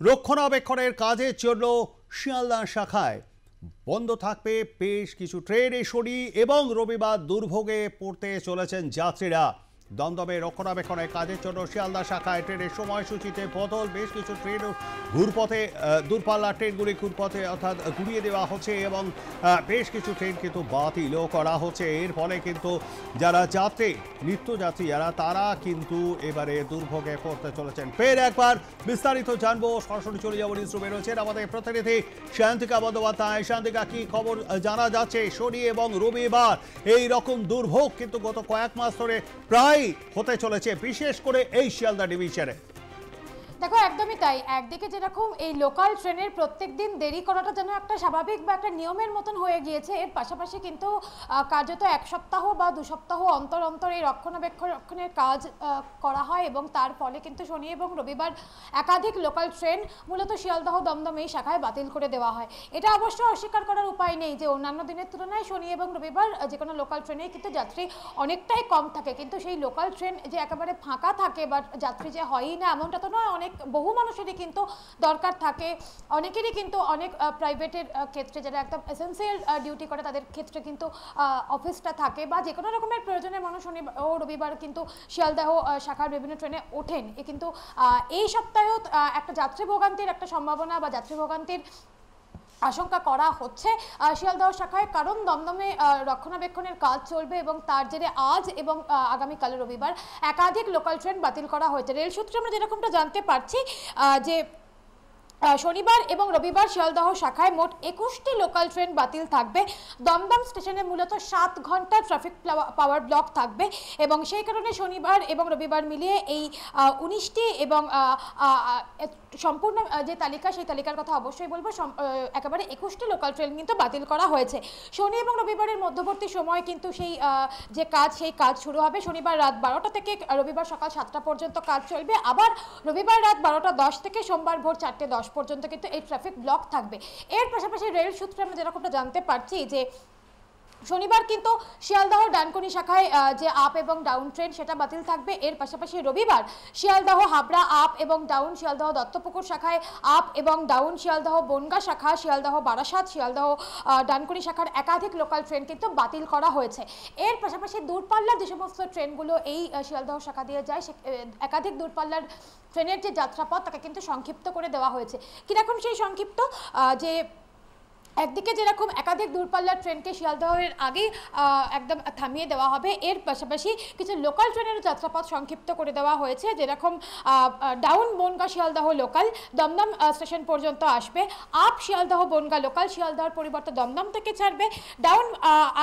রক্ষণাবেক্ষণের কাজের জন্য শিয়ালদা শাখায় বন্ধ থাকবে বেশ কিছু ট্রেন। এই শনি এবং রবিবার দুর্ভোগে পড়তে চলেছেন যাত্রীরা। দমদমে রক্ষণাবেক্ষণের কাজের জন্য শিয়ালদা শাখায় ট্রেনের সময়সূচিতে বদল। বেশ কিছু ট্রেন ঘুরপথে, দূরপাল্লার ট্রেনগুলি ঘুরপথে অর্থাৎ ঘুরিয়ে দেওয়া হচ্ছে এবং বেশ কিছু ট্রেন কিন্তু বাতিলও করা হচ্ছে। এর ফলে কিন্তু যারা যাত্রী, নিত্যযাত্রী যারা, তারা কিন্তু এবারে দুর্ভোগে পড়তে চলেছেন। ফের একবার বিস্তারিত জানবো, সরাসরি চলে যাবো নিউজরুমে রয়েছেন আমাদের প্রতিনিধি শান্তিকা বন্দ্যোপাধ্যায়। শান্তিকা, কি খবর জানা যাচ্ছে? শনি এবং রবিবার এই রকম দুর্ভোগ কিন্তু গত কয়েক মাস ধরে প্রায় হতে চলেছে, বিশেষ করে এই শিয়ালদা ডিভিশনে। দেখো, একদমই তাই। একদিকে যেরকম এই লোকাল ট্রেনের প্রত্যেক দিন দেরি করাটা যেন একটা স্বাভাবিক বা একটা নিয়মের মতন হয়ে গিয়েছে, এর পাশাপাশি কিন্তু কার্যত এক সপ্তাহ বা 2 সপ্তাহ অন্তর অন্তর এই রক্ষণাবেক্ষণের কাজ করা হয় এবং তার ফলে কিন্তু শনি এবং রবিবার একাধিক লোকাল ট্রেন মূলত শিয়ালদহ দমদম এই শাখায় বাতিল করে দেওয়া হয়। এটা অবশ্য অস্বীকার করার উপায় নেই যে অন্যান্য দিনের তুলনায় শনি এবং রবিবার যে কোনো লোকাল ট্রেনেই কিন্তু যাত্রী অনেকটাই কম থাকে, কিন্তু সেই লোকাল ট্রেন যে একেবারে ফাঁকা থাকে বা যাত্রী যে হয়ই না এমনটা তো নয়। বহু মানুষেরই কিন্তু দরকার থাকে, অনেকেরই কিন্তু অনেক প্রাইভেটের ক্ষেত্রে যারা একদম এসেন্সিয়াল ডিউটি করে তাদের ক্ষেত্রে কিন্তু অফিসটা থাকে বা যে কোনো রকমের প্রয়োজনে মানুষ শনি ও রবিবার কিন্তু শিয়ালদাহ শাখার বিভিন্ন ট্রেনে ওঠেন। কিন্তু এই সপ্তাহেও একটা যাত্রী ভোগান্তির একটা সম্ভাবনা বা যাত্রী ভোগান্তির আশঙ্কা করা হচ্ছে শিয়ালদহ শাখায়, কারণ দমদমে রক্ষণাবেক্ষণের কাজ চলবে এবং তার জেরে আজ এবং আগামীকাল রবিবার একাধিক লোকাল ট্রেন বাতিল করা হয়েছে। রেল সূত্রে আমরা যেরকমটা জানতে পারছি যে শনিবার এবং রবিবার শিয়ালদহ শাখায় মোট 21টি লোকাল ট্রেন বাতিল থাকবে। দমদম স্টেশনে মূলত 7 ঘন্টা ট্রাফিক পাওয়ার ব্লক থাকবে এবং সেই কারণে শনিবার এবং রবিবার মিলিয়ে এই 19টি এবং সম্পূর্ণ যে তালিকা, সেই তালিকার কথা অবশ্যই বলবো, একেবারে 21টি লোকাল ট্রেন কিন্তু বাতিল করা হয়েছে। শনি এবং রবিবারের মধ্যবর্তী সময় কিন্তু সেই যে কাজ, সেই কাজ শুরু হবে। শনিবার রাত 12টা থেকে রবিবার সকাল 7টা পর্যন্ত কাজ চলবে, আবার রবিবার রাত 12টা 10 থেকে সোমবার ভোর 4টে 10 পর্যন্ত কিন্তু এই ট্রাফিক ব্লক থাকবে। এর পাশাপাশি রেল সূত্রে আমরা যেরকমটা জানতে পারছি যে শনিবার কিন্তু শিয়ালদহ ডানকুনি শাখায় যে আপ এবং ডাউন ট্রেন সেটা বাতিল থাকবে। এর পাশাপাশি রবিবার শিয়ালদহ হাবড়া আপ এবং ডাউন, শিয়ালদহ দত্তপুকুর শাখায় আপ এবং ডাউন, শিয়ালদহ বনগা শাখা, শিয়ালদহ বারাসাত, শিয়ালদহ ডানকুনি শাখার একাধিক লোকাল ট্রেন কিন্তু বাতিল করা হয়েছে। এর পাশাপাশি দূরপাল্লার যে সমস্ত ট্রেনগুলো এই শিয়ালদহ শাখা দিয়ে যায়, একাধিক দূরপাল্লার ট্রেনের যে যাত্রাপথ তাকে কিন্তু সংক্ষিপ্ত করে দেওয়া হয়েছে। কিরকম সেই সংক্ষিপ্ত? যে একদিকে যেরকম একাধিক দূরপাল্লার ট্রেনকে শিয়ালদহের আগেই একদম থামিয়ে দেওয়া হবে, এর পাশাপাশি কিছু লোকাল ট্রেনের যাত্রাপথ সংক্ষিপ্ত করে দেওয়া হয়েছে। যেরকম down Bangaon Sealdah local Dum Dum station পর্যন্ত আসবে, আপ শিয়ালদহ বনগা লোকাল শিয়ালদহর পরিবর্তে দমদম থেকে ছাড়বে, ডাউন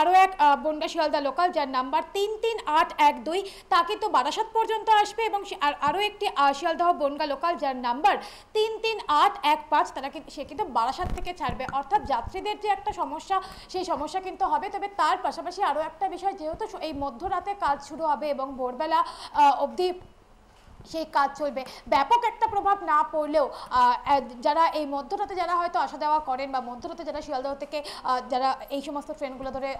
আরও এক বনগা শিয়ালদহ লোকাল যার নাম্বার 33812 তা কিন্তু বারাসাত পর্যন্ত আসবে এবং আরও একটি শিয়ালদহ বনগা লোকাল যার নাম্বার 33815 তারা সে কিন্তু বারাসাত থেকে ছাড়বে। অর্থাৎ যাত্রীদের যে একটা সমস্যা, সেই সমস্যা কিন্তু হবে। তবে তার পাশাপাশি আরও একটা বিষয়, যেহেতু এই মধ্যরাতে কাজ শুরু হবে এবং ভোরবেলা অবধি সেই কাজ চলবে, ব্যাপক একটা প্রভাব না পড়লেও যারা এই মধ্যরাতে যারা হয়তো আসা যাওয়া করেন বা মধ্যরাতে যারা শিয়ালদহ থেকে যারা এই সমস্ত ট্রেনগুলো ধরে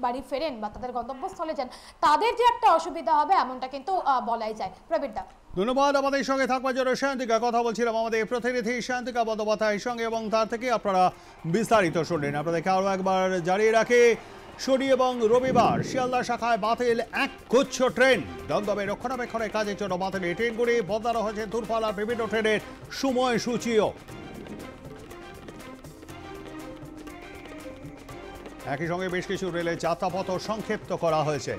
বাড়ি ফেরেন বা তাদের গন্তব্যস্থলে যান, তাদের যে একটা অসুবিধা হবে এমনটা কিন্তু বলাই যায়। প্রবীরদা, ধন্যবাদ আমাদের সঙ্গে থাকবার জন্য শান্তিকা। কথা বলছিলাম আমাদের প্রতিনিধি শান্তিকা বন্দ্যোপাধ্যায়ের সঙ্গে এবং তার থেকে আপনারা বিস্তারিত শুনলেন। আপনাদেরকে আরও একবার জানিয়ে রাখি, শনি এবং রবিবার শিয়ালদা শাখায় বাতিল একগুচ্ছ ট্রেন। দমদমে রক্ষণাবেক্ষণের কাজের জন্য বাতিল এই ট্রেনগুলি বদলানো হয়েছে দূরপাল্লার বিভিন্ন ট্রেনের সময়সূচিও। একই সঙ্গে বেশ কিছু রেলের যাত্রাপথ সংক্ষিপ্ত করা হয়েছে।